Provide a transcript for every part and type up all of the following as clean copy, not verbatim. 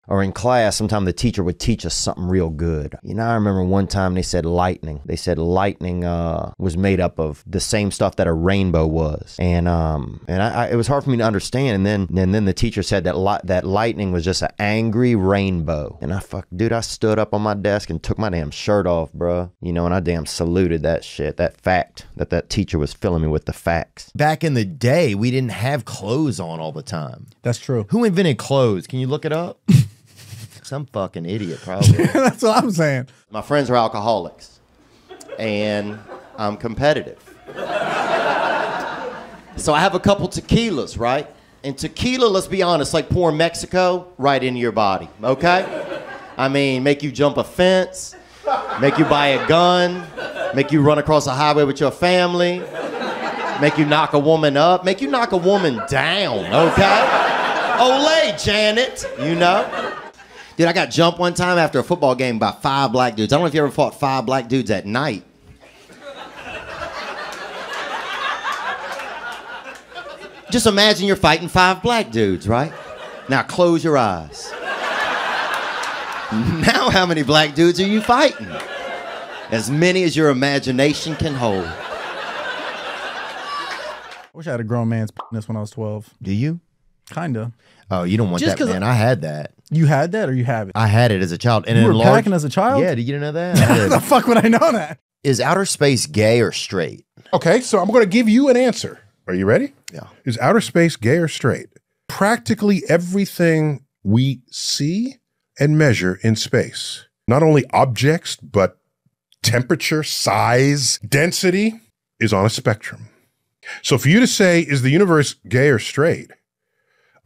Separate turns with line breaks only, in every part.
or in class, sometimes the teacher would teach us something real good. You know, I remember one time they said lightning. They said lightning was made up of the same stuff that a rainbow was. And it was hard for me to understand. And then the teacher said that lightning was just an angry rainbow. And I stood up on my desk and took my damn shirt off, bro. You know, and I damn saluted that shit, that fact that teacher was filling me with the facts.
Back in the day, we didn't have clothes on all the time.
That's true.
Who invented clothes? Can you look it up? Some fucking idiot, probably.
That's what I'm saying.
My friends are alcoholics, and I'm competitive. So I have a couple tequilas, right? And tequila, let's be honest, like pouring Mexico right into your body, okay? I mean, make you jump a fence, make you buy a gun, make you run across a highway with your family, make you knock a woman up, make you knock a woman down, okay? Olay, Janet, you know? Dude, I got jumped one time after a football game by 5 black dudes. I don't know if you ever fought 5 black dudes at night. Just imagine you're fighting 5 black dudes, right? Now close your eyes. Now how many black dudes are you fighting? As many as your imagination can hold.
I wish I had a grown man's penis when I was 12.
Do you?
Kinda.
Oh, you don't want
Just
that, man. I had that.
You had that or you have it?
I had it as a child. And
you were packing as a child?
Yeah, did you know that?
How the fuck would I know that?
Is outer space gay or straight?
Okay, so I'm going to give you an answer. Are you ready?
Yeah.
Is outer space gay or straight? Practically everything we see and measure in space, not only objects, but temperature, size, density, is on a spectrum. So for you to say, is the universe gay or straight?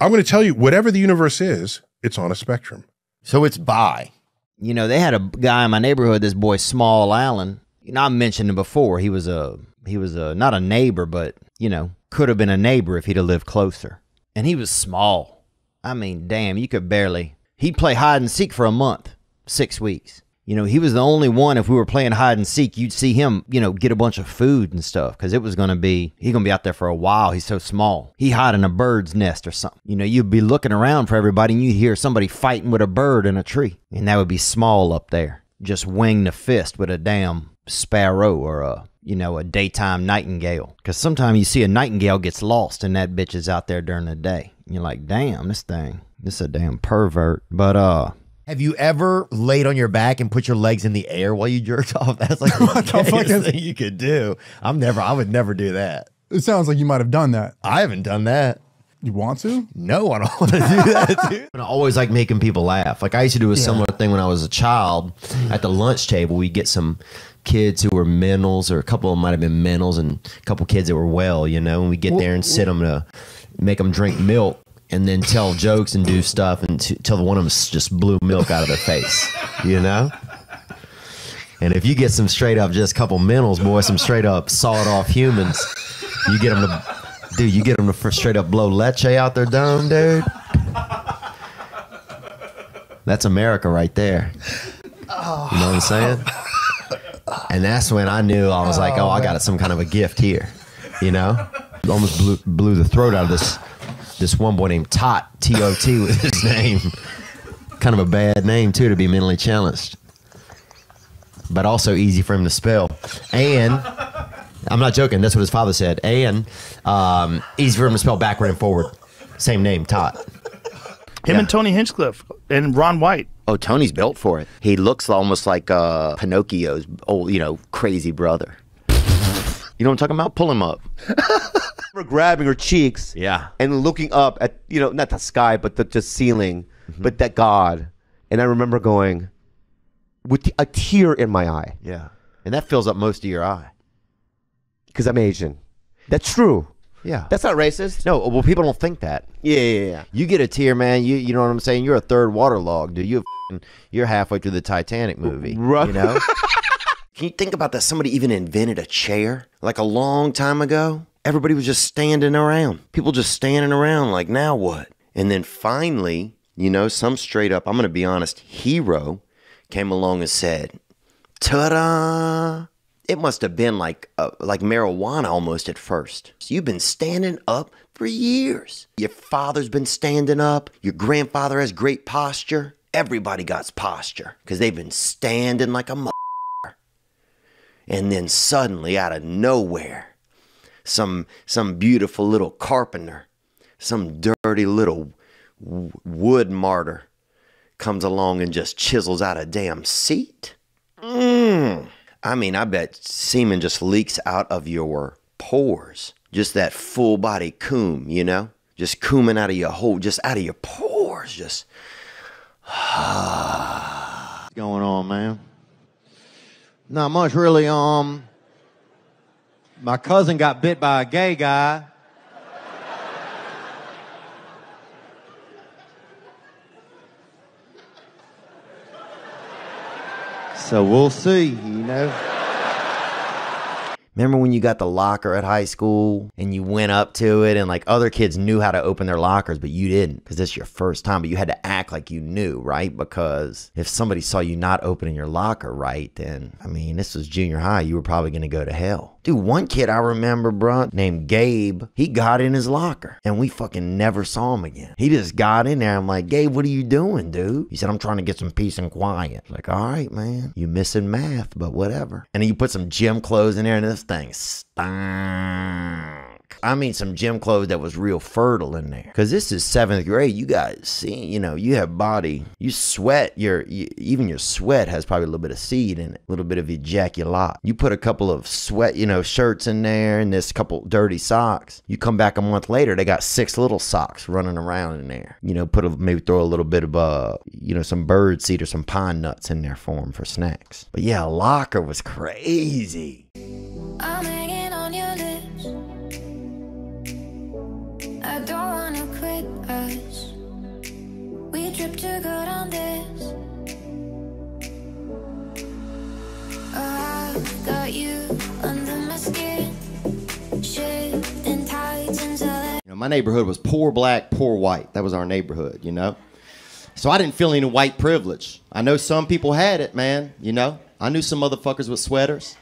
I'm going to tell you, whatever the universe is, it's on a spectrum.
So it's bi.
You know, they had a guy in my neighborhood, this boy, Small Allen. You know, I mentioned him before. He was not a neighbor, but, you know, could have been a neighbor if he'd have lived closer. And he was small. I mean, damn, you could barely. He'd play hide and seek for a month, 6 weeks. You know, he was the only one, if we were playing hide and seek, you'd see him, you know, get a bunch of food and stuff, because it was going to be, he's going to be out there for a while. He's so small. He hide in a bird's nest or something. You know, you'd be looking around for everybody, and you'd hear somebody fighting with a bird in a tree. And that would be Small up there, just wing the fist with a damn sparrow or a, you know, a daytime nightingale. Because sometimes you see a nightingale gets lost, and that bitch is out there during the day. And you're like, damn, this is a damn pervert. But,
have you ever laid on your back and put your legs in the air while you jerked off? That's like the gayest thing you could do. I would never do that.
It sounds like you might have done that.
I haven't done that.
You want to?
No, I don't want to do that, dude. I always like making people laugh. Like I used to do a similar thing when I was a child. At the lunch table, we'd get some kids who were mentals, or a couple of them might have been mentals, and a couple kids that were well, you know, and we get there and sit them to make them drink milk. And then tell jokes and do stuff until one of them just blew milk out of their face, you know? And if you get some straight up, just a couple mentals, boy, some straight up sawed off humans, you get them to straight up blow leche out their dome, dude. That's America right there. You know what I'm saying? And that's when I knew, I was like, oh, I got some kind of a gift here, you know? Almost blew the throat out of this one boy named Tot, T-O-T was his name. Kind of a bad name, too, to be mentally challenged. But also easy for him to spell. And, I'm not joking, that's what his father said. And easy for him to spell backward and forward. Same name, Tot.
Him and Tony Hinchcliffe and Ron White.
Oh, Tony's built for it. He looks almost like Pinocchio's old, you know, crazy brother. You know what I'm talking about? Pull him up.
We're grabbing her cheeks, and looking up at, you know, not the sky, but the ceiling, but that God. And I remember going with a tear in my eye.
Yeah, and that fills up most of your eye.
Because I'm Asian. That's true.
Yeah,
that's not racist.
No, well, people don't think that.
Yeah.
You get a tear, man. You know what I'm saying? You're a third waterlogged, dude. You're halfway through the Titanic movie. Right. You know. Can you think about that? Somebody even invented a chair like a long time ago. Everybody was just standing around. People just standing around like, now what? And then finally, you know, some straight up, I'm going to be honest, hero came along and said, ta-da,
it must have been like marijuana almost at first. So you've been standing up for years. Your father's been standing up. Your grandfather has great posture. Everybody got posture because they've been standing like a mother. And then suddenly, out of nowhere, some beautiful little carpenter, some dirty little wood martyr comes along and just chisels out a damn seat. I mean, I bet semen just leaks out of your pores. Just that full body coom, you know? Just cooming out of your whole, just out of your pores. Just, what's going on, man? Not much, really. My cousin got bit by a gay guy. So we'll see, you know. Remember when you got the locker at high school and you went up to it and like other kids knew how to open their lockers, but you didn't because it's your first time, but you had to act like you knew, right? Because if somebody saw you not opening your locker right, then, I mean, this was junior high, you were probably going to go to hell. Dude, one kid I remember, bro, named Gabe, he got in his locker and we fucking never saw him again. He just got in there. I'm like, Gabe, what are you doing, dude? He said, I'm trying to get some peace and quiet. Like, all right, man, you missing math, but whatever. And then you put some gym clothes in there and this thing stank. I mean, some gym clothes that was real fertile in there. Because this is 7th grade. You guys see, you know, you have body. You sweat. Even your sweat has probably a little bit of seed in it. A little bit of ejaculate. You put a couple of sweat, you know, shirts in there and this couple dirty socks. You come back a month later, they got 6 little socks running around in there. You know, maybe throw a little bit of, you know, some bird seed or some pine nuts in there for them for snacks. But yeah, locker was crazy.
I'm hanging on your lips. I don't wanna quit us. We drip too good on this. I got you under my skin. Shifting tides until
You know, my neighborhood was poor black, poor white. That was our neighborhood, you know? So I didn't feel any white privilege. I know some people had it, man, you know? I knew some motherfuckers with sweaters.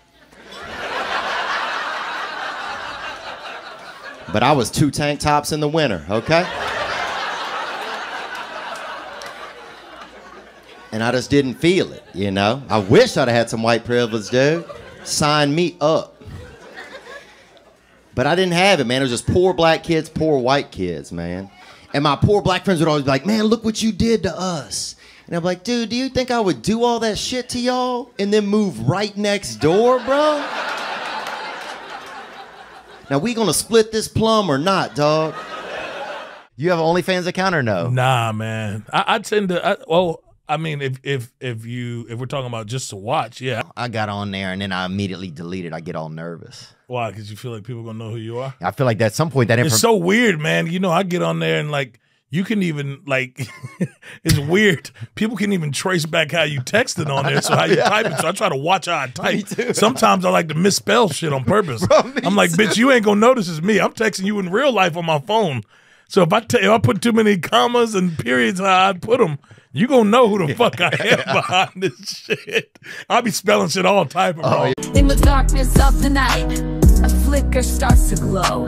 But I was 2 tank tops in the winter, okay? And I just didn't feel it, you know? I wish I'd have had some white privilege, dude. Sign me up. But I didn't have it, man. It was just poor black kids, poor white kids, man. And my poor black friends would always be like, man, look what you did to us. And I'm like, dude, do you think I would do all that shit to y'all and then move right next door, bro? Now, we gonna split this plum or not, dog?
You have an OnlyFans account or no?
Nah, man. I tend to. I mean, if we're talking about just to watch, yeah.
I got on there and then I immediately deleted. I get all nervous.
Why? Because you feel like people gonna know who you are.
I feel like at some point that
It's so weird, man. You know, I get on there and like you can even like it's weird. People can even trace back how you texted on there, so how you type it. So I try to watch how I type. Sometimes I like to misspell shit on purpose. I'm like, bitch, you ain't gonna notice it's me. I'm texting you in real life on my phone. So if I put too many commas and periods how I put them, you gonna know who the fuck I am behind this shit. I'll be spelling shit all type of wrong.
in the darkness of the night, a flicker starts to glow.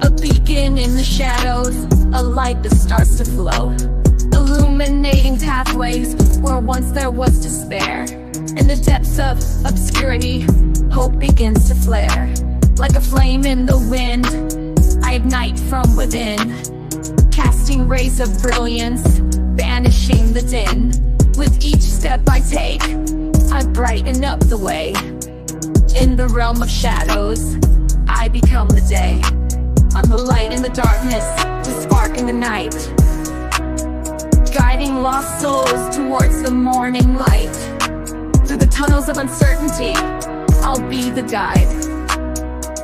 A beacon in the shadows, a light that starts to flow. Illuminating pathways where once there was despair. In the depths of obscurity, hope begins to flare. Like a flame in the wind, I ignite from within. Casting rays of brilliance, banishing the din. With each step I take, I brighten up the way. In the realm of shadows, I become the day. I'm the light in the darkness, the spark in the night. Guiding lost souls towards the morning light. Through the tunnels of uncertainty, I'll be the guide.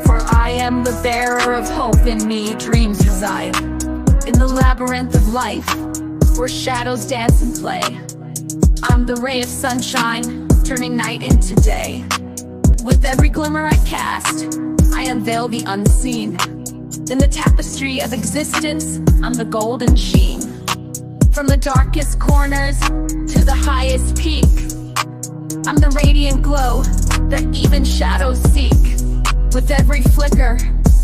For I am the bearer of hope, in me dreams reside. In the labyrinth of life, where shadows dance and play, I'm the ray of sunshine, turning night into day. With every glimmer I cast, I unveil the unseen. In the tapestry of existence, I'm the golden sheen. From the darkest corners to the highest peak, I'm the radiant glow, that even shadows seek. With every flicker,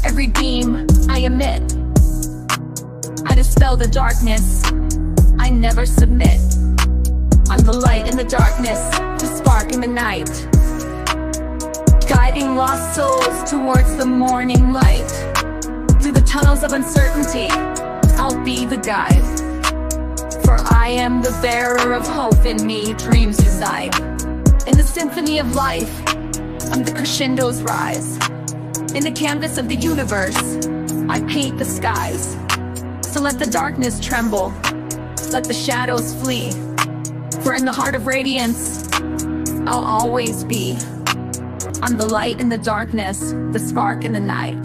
every beam I emit, I dispel the darkness, I never submit. I'm the light in the darkness, the spark in the night, guiding lost souls towards the morning light. Through the tunnels of uncertainty, I'll be the guide. For I am the bearer of hope, in me dreams reside. In the symphony of life, I'm the crescendo's rise. In the canvas of the universe, I paint the skies. So let the darkness tremble, let the shadows flee. For in the heart of radiance, I'll always be. I'm the light in the darkness, the spark in the night,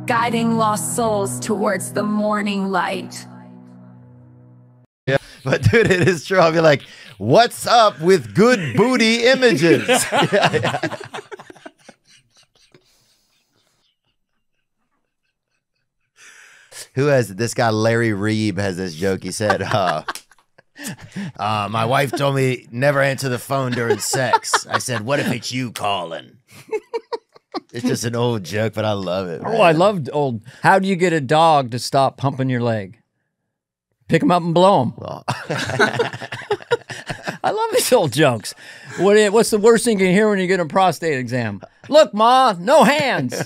guiding lost souls towards the morning light.
Yeah, but dude, it is true. I'll be like, what's up with good booty images? Yeah. Who has this guy? Larry Reeb has this joke. He said, my wife told me never answer the phone during sex. I said, what if it's you calling? It's just an old joke, but I love it, man.
Oh, I loved old. How do you get a dog to stop pumping your leg? Pick him up and blow him.
Well,
I love these old jokes. What's the worst thing you can hear when you get a prostate exam? Look, Ma, no hands.